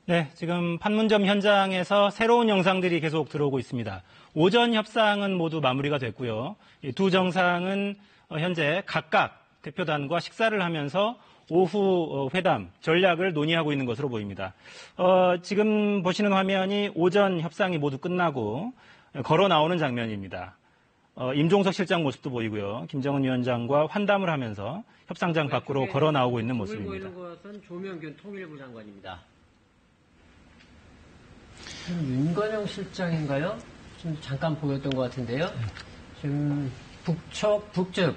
네, 지금 판문점 현장에서 새로운 영상들이 계속 들어오고 있습니다. 오전 협상은 모두 마무리가 됐고요. 이 두 정상은 현재 각각 대표단과 식사를 하면서 오후 회담 전략을 논의하고 있는 것으로 보입니다. 지금 보시는 화면이 오전 협상이 모두 끝나고 걸어 나오는 장면입니다. 임종석 실장 모습도 보이고요. 김정은 위원장과 환담을 하면서 협상장 밖으로 걸어 나오고 있는 모습입니다. 보이는 것은 조명균 통일부 장관입니다. 윤건영 실장인가요? 좀 잠깐 보였던 것 같은데요. 지금 북측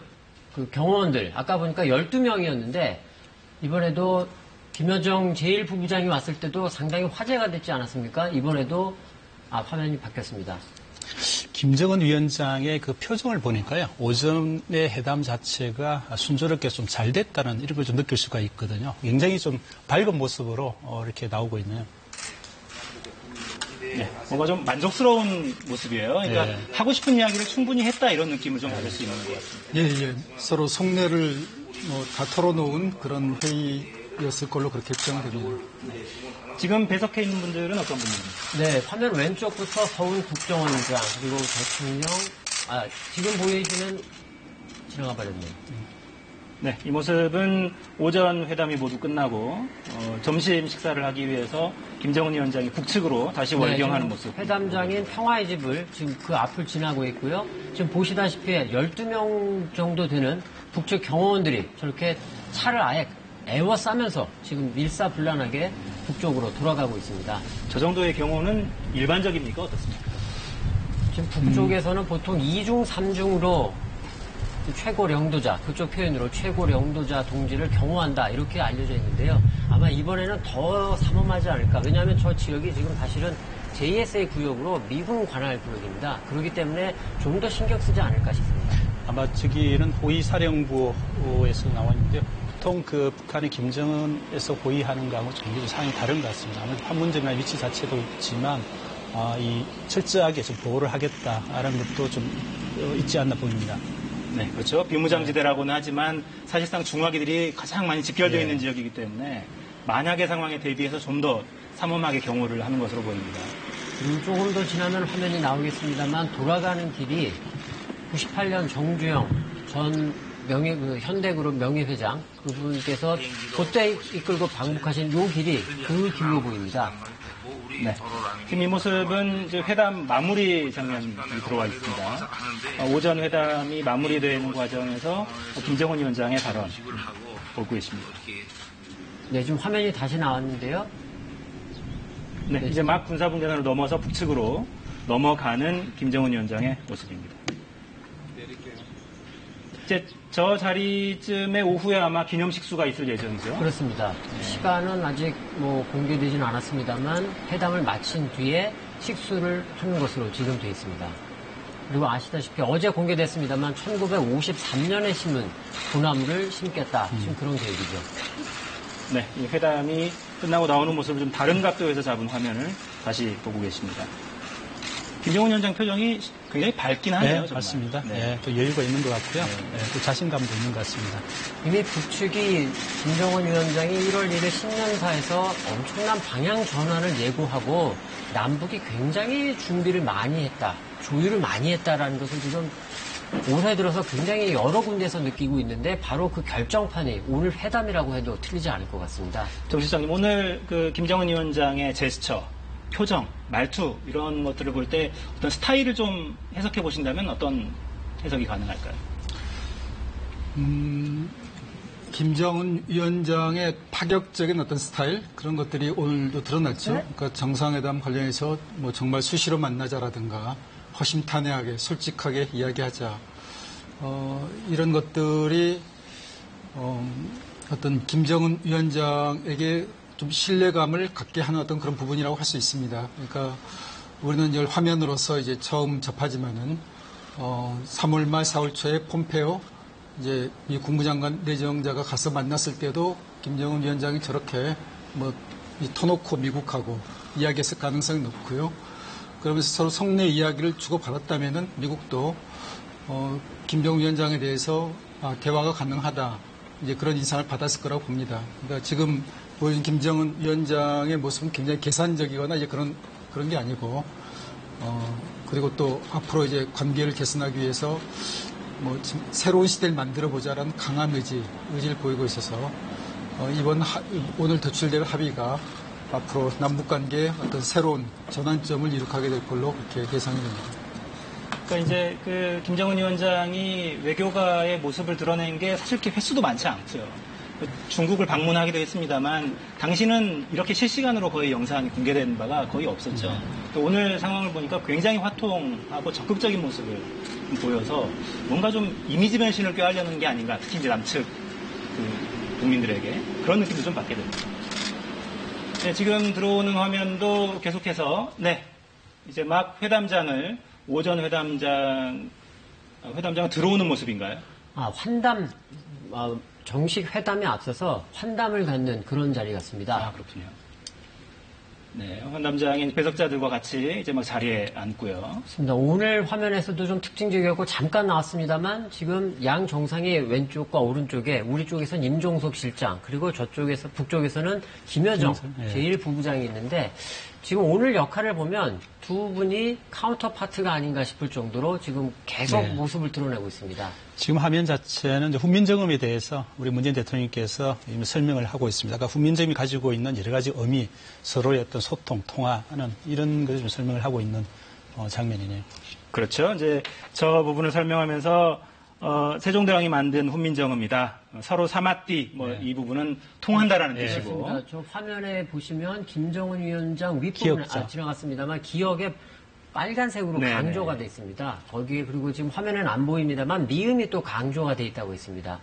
그 경호원들 아까 보니까 12명이었는데 이번에도 김여정 제1부부장이 왔을 때도 상당히 화제가 됐지 않았습니까? 이번에도 화면이 바뀌었습니다. 김정은 위원장의 그 표정을 보니까요. 오전의 회담 자체가 순조롭게 좀 잘 됐다는 이런 걸 좀 느낄 수가 있거든요. 굉장히 좀 밝은 모습으로 이렇게 나오고 있네요. 네, 뭔가 좀 만족스러운 모습이에요. 그러니까 예. 하고 싶은 이야기를 충분히 했다 이런 느낌을 좀 받을 수 있는 것 같습니다. 예. 서로 속내를 다 털어놓은 그런 회의였을 걸로 그렇게 추정됩니다. 지금 배석해 있는 분들은 어떤 분입니까? 네, 화면 왼쪽부터 서훈 국정원장 그리고 대통령 지금 보이시는 지나가 버렸네요. 네, 이 모습은 오전 회담이 모두 끝나고 점심 식사를 하기 위해서 김정은 위원장이 북측으로 다시 월경하는 모습. 회담장인 평화의 집을 지금 그 앞을 지나고 있고요. 지금 보시다시피 12명 정도 되는 북측 경호원들이 저렇게 차를 아예 에워싸면서 지금 일사불란하게 북쪽으로 돌아가고 있습니다. 저 정도의 경우는 일반적입니까? 어떻습니까? 지금 북쪽에서는 보통 2중, 3중으로 최고領導자, 그쪽 표현으로 최고領導자 동지를 경호한다 이렇게 알려져 있는데요. 아마 이번에는 더 삼엄하지 않을까. 왜냐하면 저 지역이 지금 사실은 JSA 구역으로 미군 관할 구역입니다. 그렇기 때문에 좀 더 신경 쓰지 않을까 싶습니다. 아마 저기는 호위사령부에서 나와 있는데요. 보통 그 북한의 김정은에서 호위하는 거하고 좀 상황이 다른 것 같습니다. 아무래도 판문점이나 위치 자체도 있지만 이 철저하게 좀 보호를 하겠다라는 것도 좀 있지 않나 보입니다. 네, 그렇죠. 비무장지대라고는 하지만 사실상 중화기들이 가장 많이 집결되어 있는 지역이기 때문에 만약의 상황에 대비해서 좀 더 삼엄하게 경호를 하는 것으로 보입니다. 조금 더 지나면 화면이 나오겠습니다만 돌아가는 길이 98년 정주영 전 현대그룹 명예회장 그분께서 그때 이끌고 방북하신 요 길이 그 길로 보입니다. 네. 지금 이 모습은 이제 회담 마무리 장면이 들어와 있습니다. 오전 회담이 마무리되는 과정에서 김정은 위원장의 발언 보고 계십니다. 네, 지금 화면이 다시 나왔는데요. 네, 이제 막 군사분계선을 넘어서 북측으로 넘어가는 김정은 위원장의 모습입니다. 이제 저 자리쯤에 오후에 아마 기념식수가 있을 예정이죠. 그렇습니다. 시간은 아직 공개되지는 않았습니다만 회담을 마친 뒤에 식수를 하는 것으로 지금 되어 있습니다. 그리고 아시다시피 어제 공개됐습니다만 1953년에 심은 소나무를 심겠다. 지금 그런 계획이죠. 네, 이 회담이 끝나고 나오는 모습을 좀 다른 각도에서 잡은 화면을 다시 보고 계십니다. 김정은 위원장 표정이 굉장히 밝긴 하네요. 네, 정말. 맞습니다. 네. 네, 또 여유가 있는 것 같고요. 네, 또 자신감도 있는 것 같습니다. 이미 북측이 김정은 위원장이 1월 1일 신년사에서 엄청난 방향 전환을 예고하고 남북이 굉장히 준비를 많이 했다, 조율을 많이 했다라는 것을 지금 올해 들어서 굉장히 여러 군데에서 느끼고 있는데 바로 그 결정판이 오늘 회담이라고 해도 틀리지 않을 것 같습니다. 정 실장님, 오늘 그 김정은 위원장의 제스처, 표정, 말투 이런 것들을 볼 때 어떤 스타일을 좀 해석해 보신다면 어떤 해석이 가능할까요? 김정은 위원장의 파격적인 어떤 스타일 그런 것들이 오늘도 드러났죠. 그러니까 정상회담 관련해서 정말 수시로 만나자라든가 허심탄회하게 솔직하게 이야기하자 이런 것들이 어떤 김정은 위원장에게 좀 신뢰감을 갖게 하는 어떤 그런 부분이라고 할 수 있습니다. 그러니까 우리는 이제 화면으로서 이제 처음 접하지만은 3월 말 4월 초에 폼페오 이제 이 국무장관 내정자가 가서 만났을 때도 김정은 위원장이 저렇게 터놓고 미국하고 이야기했을 가능성이 높고요. 그러면서 서로 속내 이야기를 주고받았다면은 미국도 김정은 위원장에 대해서 대화가 가능하다. 이제 그런 인상을 받았을 거라고 봅니다. 그러니까 지금 보여준 김정은 위원장의 모습은 굉장히 계산적이거나 이제 그런 게 아니고, 그리고 또 앞으로 이제 관계를 개선하기 위해서 뭐 새로운 시대를 만들어 보자라는 강한 의지를 보이고 있어서 오늘 도출될 합의가 앞으로 남북 관계의 어떤 새로운 전환점을 이룩하게 될 걸로 그렇게 예상이 됩니다. 그러니까 이제 그 김정은 위원장이 외교가의 모습을 드러낸 게 사실 그렇게 횟수도 많지 않고요. 중국을 방문하기도 했습니다만 당시는 이렇게 실시간으로 거의 영상이 공개된 바가 거의 없었죠. 또 오늘 상황을 보니까 굉장히 화통하고 적극적인 모습을 보여서 뭔가 좀 이미지 변신을 꾀하려는 게 아닌가, 특히 이제 남측 그 국민들에게 그런 느낌도 좀 받게 됩니다. 네, 지금 들어오는 화면도 계속해서 이제 막 오전 회담장 들어오는 모습인가요? 환담 정식 회담에 앞서서 환담을 갖는 그런 자리 같습니다. 그렇군요. 네, 환담장인 배석자들과 같이 이제 막 자리에 앉고요. 그렇습니다. 오늘 화면에서도 좀 특징적이었고 잠깐 나왔습니다만 지금 양 정상의 왼쪽과 오른쪽에 우리 쪽에서는 임종석 실장 그리고 저쪽에서 북쪽에서는 김여정 제1부부장이 있는데 지금 오늘 역할을 보면 두 분이 카운터파트가 아닌가 싶을 정도로 지금 계속 모습을 드러내고 있습니다. 지금 화면 자체는 이제 훈민정음에 대해서 우리 문재인 대통령께서 이미 설명을 하고 있습니다. 그러니까 훈민정음이 가지고 있는 여러 가지 의미, 서로의 어떤 소통, 통화하는 이런 것을 좀 설명을 하고 있는 장면이네요. 그렇죠. 이제 저 부분을 설명하면서 세종대왕이 만든 훈민정음이다. 서로 사마띠 이 부분은 통한다라는 뜻이고. 그렇습니다. 저 화면에 보시면 김정은 위원장 윗부분 지나갔습니다만 기억에 빨간색으로 강조가 돼 있습니다. 거기에 그리고 지금 화면에는 안 보입니다만 미음이 또 강조가 돼 있다고 있습니다.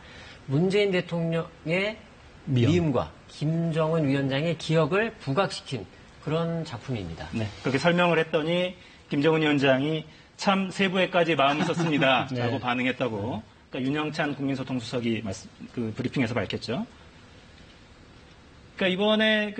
문재인 대통령의 미음과 김정은 위원장의 기억을 부각시킨 그런 작품입니다. 네, 그렇게 설명을 했더니 김정은 위원장이 참 세부에까지 마음을 썼습니다. 라고 반응했다고. 그러니까 윤영찬 국민소통수석이 그 브리핑에서 밝혔죠. 그러니까 이번에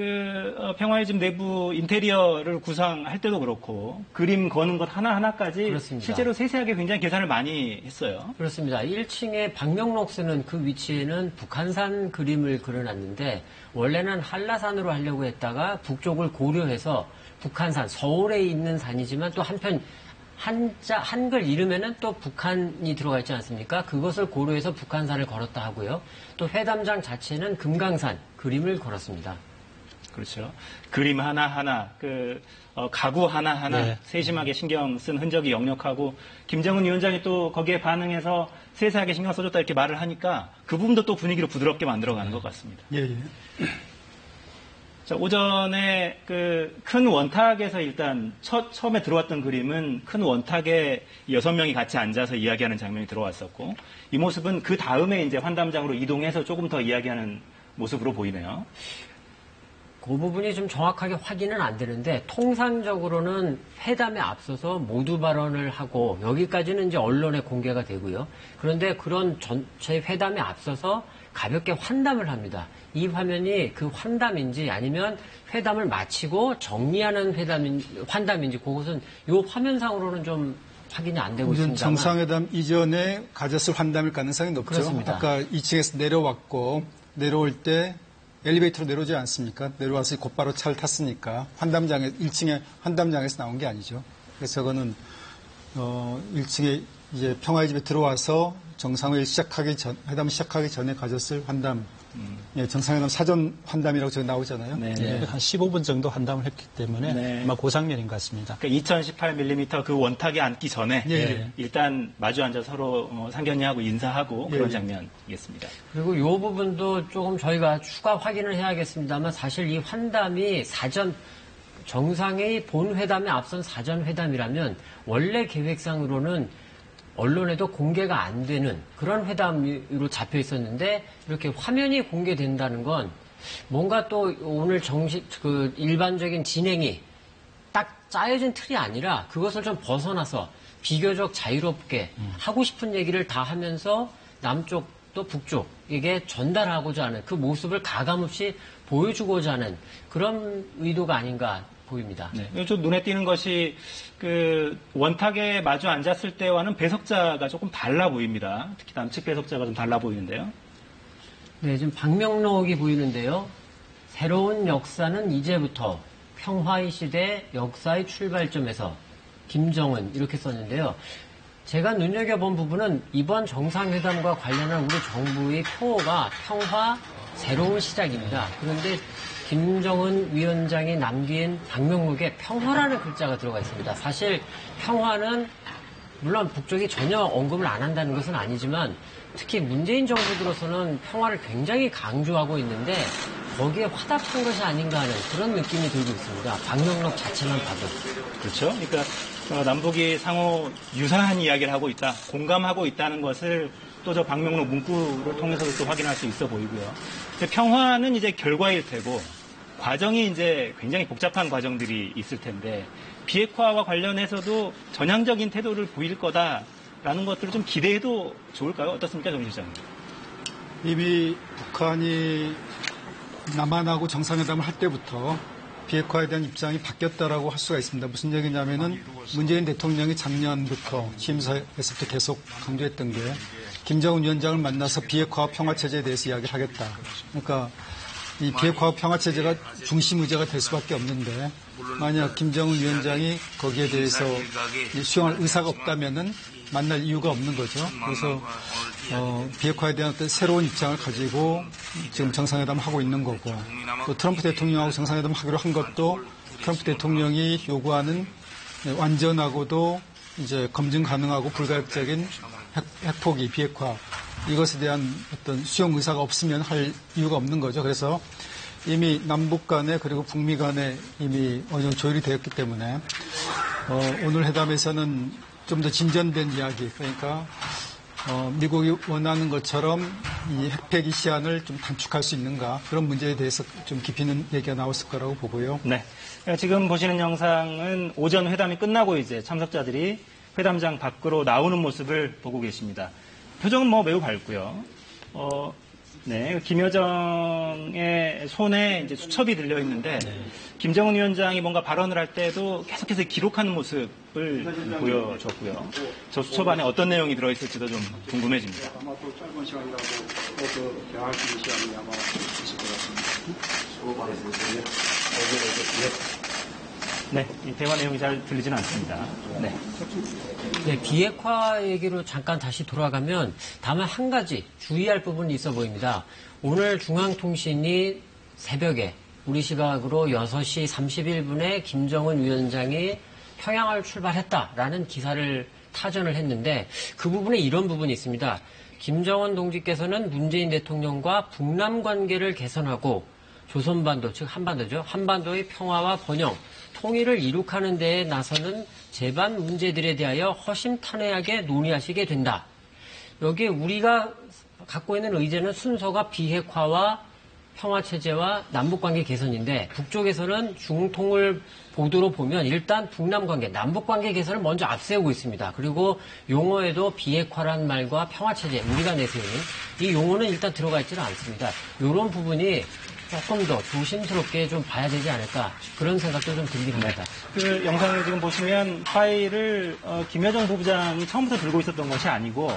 평화의 집 내부 인테리어를 구상할 때도 그렇고 그림 거는 것 하나하나까지 그렇습니다. 실제로 세세하게 굉장히 계산을 많이 했어요. 그렇습니다. 1층에 박명록 쓰는 그 위치에는 북한산 그림을 그려놨는데 원래는 한라산으로 하려고 했다가 북쪽을 고려해서 북한산, 서울에 있는 산이지만 또 한편 한글 이름에는 또 북한이 들어가 있지 않습니까? 그것을 고려해서 북한산을 걸었다 하고요. 또 회담장 자체는 금강산 그림을 걸었습니다. 그렇죠. 그림 하나하나, 가구 하나하나 세심하게 신경 쓴 흔적이 역력하고 김정은 위원장이 또 거기에 반응해서 세세하게 신경 써줬다 이렇게 말을 하니까 그 부분도 또 분위기를 부드럽게 만들어가는 것 같습니다. 자, 오전에 큰 원탁에서 일단 처음에 들어왔던 그림은 큰 원탁에 6명이 같이 앉아서 이야기하는 장면이 들어왔었고 이 모습은 그 다음에 이제 환담장으로 이동해서 조금 더 이야기하는 모습으로 보이네요. 그 부분이 좀 정확하게 확인은 안 되는데 통상적으로는 회담에 앞서서 모두 발언을 하고 여기까지는 이제 언론에 공개가 되고요. 그런데 그런 전체 회담에 앞서서 가볍게 환담을 합니다. 이 화면이 그 환담인지 아니면 회담을 마치고 정리하는 환담인지 그것은 이 화면상으로는 좀 확인이 안 되고 있습니다. 정상회담 이전에 가졌을 환담일 가능성이 높죠. 그렇습니다. 아까 2층에서 내려왔고 내려올 때 엘리베이터로 내려오지 않습니까? 내려와서 곧바로 차를 탔으니까 1층에 환담장에서 나온 게 아니죠. 그래서 저거는 1층에 이제 평화의 집에 들어와서 정상회담 시작하기 전에 가졌을 환담, 정상회담 사전 환담이라고 저기 나오잖아요. 한 15분 정도 환담을 했기 때문에 아마 고상면인 것 같습니다. 그러니까 2018mm 그 원탁에 앉기 전에 일단 마주 앉아 서로 상견례하고 인사하고 그런 장면이겠습니다. 그리고 이 부분도 조금 저희가 추가 확인을 해야겠습니다만 사실 이 환담이 정상회의 본회담에 앞선 사전회담이라면 원래 계획상으로는 언론에도 공개가 안 되는 그런 회담으로 잡혀 있었는데 이렇게 화면이 공개된다는 건 뭔가 또 오늘 일반적인 진행이 딱 짜여진 틀이 아니라 그것을 좀 벗어나서 비교적 자유롭게 하고 싶은 얘기를 다 하면서 남쪽 또 북쪽에게 전달하고자 하는 그 모습을 가감없이 보여주고자 하는 그런 의도가 아닌가 보입니다. 네. 좀 눈에 띄는 것이 원탁에 마주 앉았을 때와는 배석자가 조금 달라 보입니다. 특히 남측 배석자가 좀 달라 보이는데요. 네, 지금 박명록이 보이는데요. 새로운 역사는 이제부터 평화의 시대 역사의 출발점에서 김정은 이렇게 썼는데요. 제가 눈여겨본 부분은 이번 정상회담과 관련한 우리 정부의 표어가 평화 새로운 시작입니다. 그런데 김정은 위원장이 남긴 방명록에 평화라는 글자가 들어가 있습니다. 사실 평화는 물론 북쪽이 전혀 언급을 안 한다는 것은 아니지만 특히 문재인 정부 들어서는 평화를 굉장히 강조하고 있는데 거기에 화답한 것이 아닌가 하는 그런 느낌이 들고 있습니다. 방명록 자체만 봐도. 그렇죠. 그러니까 남북이 상호 유사한 이야기를 하고 있다, 공감하고 있다는 것을 또 저 방명록 문구를 통해서도 또 확인할 수 있어 보이고요. 평화는 이제 결과일 테고 과정이 이제 굉장히 복잡한 과정들이 있을 텐데 비핵화와 관련해서도 전향적인 태도를 보일 거다라는 것들을 좀 기대해도 좋을까요? 어떻습니까, 정 실장님? 이미 북한이 남한하고 정상회담을 할 때부터 비핵화에 대한 입장이 바뀌었다라고 할 수가 있습니다. 무슨 얘기냐면은 문재인 대통령이 작년부터 취임사에서부터 계속 강조했던 게 김정은 위원장을 만나서 비핵화와 평화체제에 대해서 이야기를 하겠다. 그러니까 이 비핵화와 평화체제가 중심 의제가 될 수밖에 없는데 만약 김정은 위원장이 거기에 대해서 수용할 의사가 없다면은 만날 이유가 없는 거죠. 그래서 비핵화에 대한 어떤 새로운 입장을 가지고 지금 정상회담을 하고 있는 거고 또 트럼프 대통령하고 정상회담을 하기로 한 것도 트럼프 대통령이 요구하는 완전하고도 이제 검증 가능하고 불가역적인 핵포기 비핵화 이것에 대한 어떤 수용 의사가 없으면 할 이유가 없는 거죠. 그래서 이미 남북 간에 그리고 북미 간에 이미 어느 정도 조율이 되었기 때문에 오늘 회담에서는 좀 더 진전된 이야기 그러니까 미국이 원하는 것처럼 이 핵폐기 시한을 좀 단축할 수 있는가 그런 문제에 대해서 좀 깊이 있는 얘기가 나왔을 거라고 보고요. 네. 지금 보시는 영상은 오전 회담이 끝나고 이제 참석자들이 회담장 밖으로 나오는 모습을 보고 계십니다. 표정은 뭐 매우 밝고요. 네. 김여정의 손에 이제 수첩이 들려 있는데 김정은 위원장이 뭔가 발언을 할 때도 계속해서 기록하는 모습을 보여줬고요. 저 수첩 안에 어떤 내용이 들어있을지도 좀 궁금해집니다. 아마 또 짧은 시간이라도 더 대화할 수 있는 시간이 아마 있을 것 같습니다. 네, 이 대화 내용이 잘 들리지는 않습니다. 네. 네, 비핵화 얘기로 잠깐 다시 돌아가면 다만 한 가지 주의할 부분이 있어 보입니다. 오늘 중앙통신이 새벽에 우리 시각으로 6시 31분에 김정은 위원장이 평양을 출발했다라는 기사를 타전을 했는데 그 부분에 이런 부분이 있습니다. 김정은 동지께서는 문재인 대통령과 북남 관계를 개선하고 조선반도, 즉 한반도죠. 한반도의 평화와 번영, 통일을 이룩하는 데에 나서는 제반 문제들에 대하여 허심탄회하게 논의하시게 된다. 여기에 우리가 갖고 있는 의제는 순서가 비핵화와 평화체제와 남북관계 개선인데 북쪽에서는 중통을 보도로 보면 일단 북남관계, 남북관계 개선을 먼저 앞세우고 있습니다. 그리고 용어에도 비핵화란 말과 평화체제, 우리가 내세우는 이 용어는 일단 들어가 있지는 않습니다. 이런 부분이 조금 더 조심스럽게 좀 봐야 되지 않을까 그런 생각도 좀 들긴 합니다. 그 영상을 지금 보시면 파일을 김여정 부부장이 처음부터 들고 있었던 것이 아니고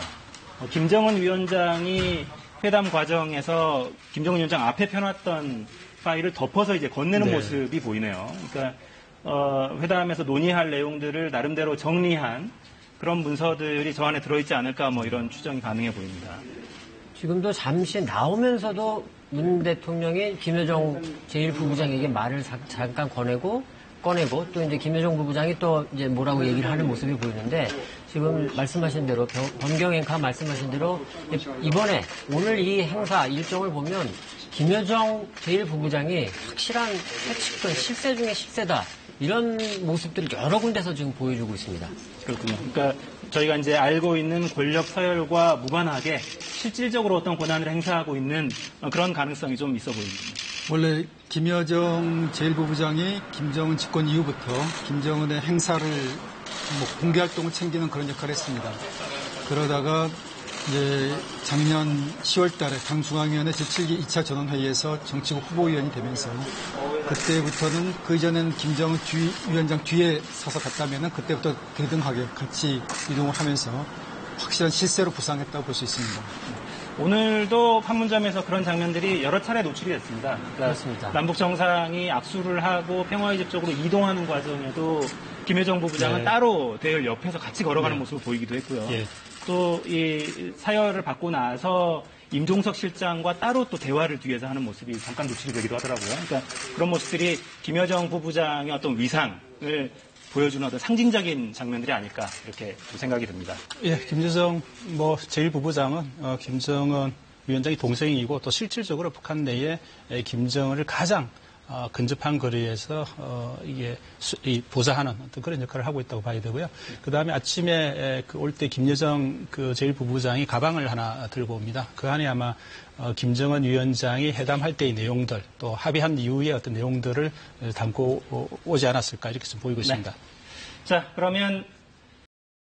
김정은 위원장이 회담 과정에서 김정은 위원장 앞에 펴놨던 파일을 덮어서 이제 건네는 모습이 보이네요. 그러니까 회담에서 논의할 내용들을 나름대로 정리한 그런 문서들이 저 안에 들어있지 않을까 뭐 이런 추정이 가능해 보입니다. 지금도 잠시 나오면서도 문 대통령이 김여정 제1부부장에게 말을 잠깐 꺼내고 또 이제 김여정 부부장이 또 이제 뭐라고 얘기를 하는 모습이 보이는데 지금 말씀하신 대로 번경앵커 말씀하신 대로 이번에 오늘 이 행사 일정을 보면 김여정 제1부부장이 확실한 핵측근 실세 중에 실세다 이런 모습들을 여러 군데서 지금 보여주고 있습니다. 그렇군요. 그러니까 저희가 이제 알고 있는 권력 서열과 무관하게 실질적으로 어떤 권한을 행사하고 있는 그런 가능성이 좀 있어 보입니다. 원래 김여정 제1부부장이 김정은 집권 이후부터 김정은의 행사를 공개 활동을 챙기는 그런 역할을 했습니다. 그러다가 이제 작년 10월 달에 당 중앙위원회 제7기 2차 전원회의에서 정치국 후보위원이 되면서 그때부터는 그 이전에는 김정은 위원장 뒤에 서서 갔다면은 그때부터 대등하게 같이 이동을 하면서 확실한 실세로 부상했다고 볼 수 있습니다. 오늘도 판문점에서 그런 장면들이 여러 차례 노출이 됐습니다. 그러니까 그렇습니다. 남북 정상이 악수를 하고 평화의 집쪽으로 이동하는 과정에도 김여정 부부장은 네. 따로 대열 옆에서 같이 걸어가는 모습을 보이기도 했고요. 예. 또 이 사열을 받고 나서 임종석 실장과 따로 또 대화를 뒤에서 하는 모습이 잠깐 노출이 되기도 하더라고요. 그러니까 그런 모습들이 김여정 부부장의 어떤 위상을 보여주는 어떤 상징적인 장면들이 아닐까 이렇게 생각이 듭니다. 예, 김여정 제1부부장은 김정은 위원장이 동생이고 또 실질적으로 북한 내에 김정은을 가장 근접한 거리에서 이게 보좌하는 어떤 그런 역할을 하고 있다고 봐야 되고요. 그 다음에 아침에 올 때 김여정 제1부부장이 가방을 하나 들고 옵니다. 그 안에 아마 김정은 위원장이 회담할 때의 내용들 또 합의한 이후의 어떤 내용들을 담고 오지 않았을까 이렇게 좀 보이고 있습니다. 자, 그러면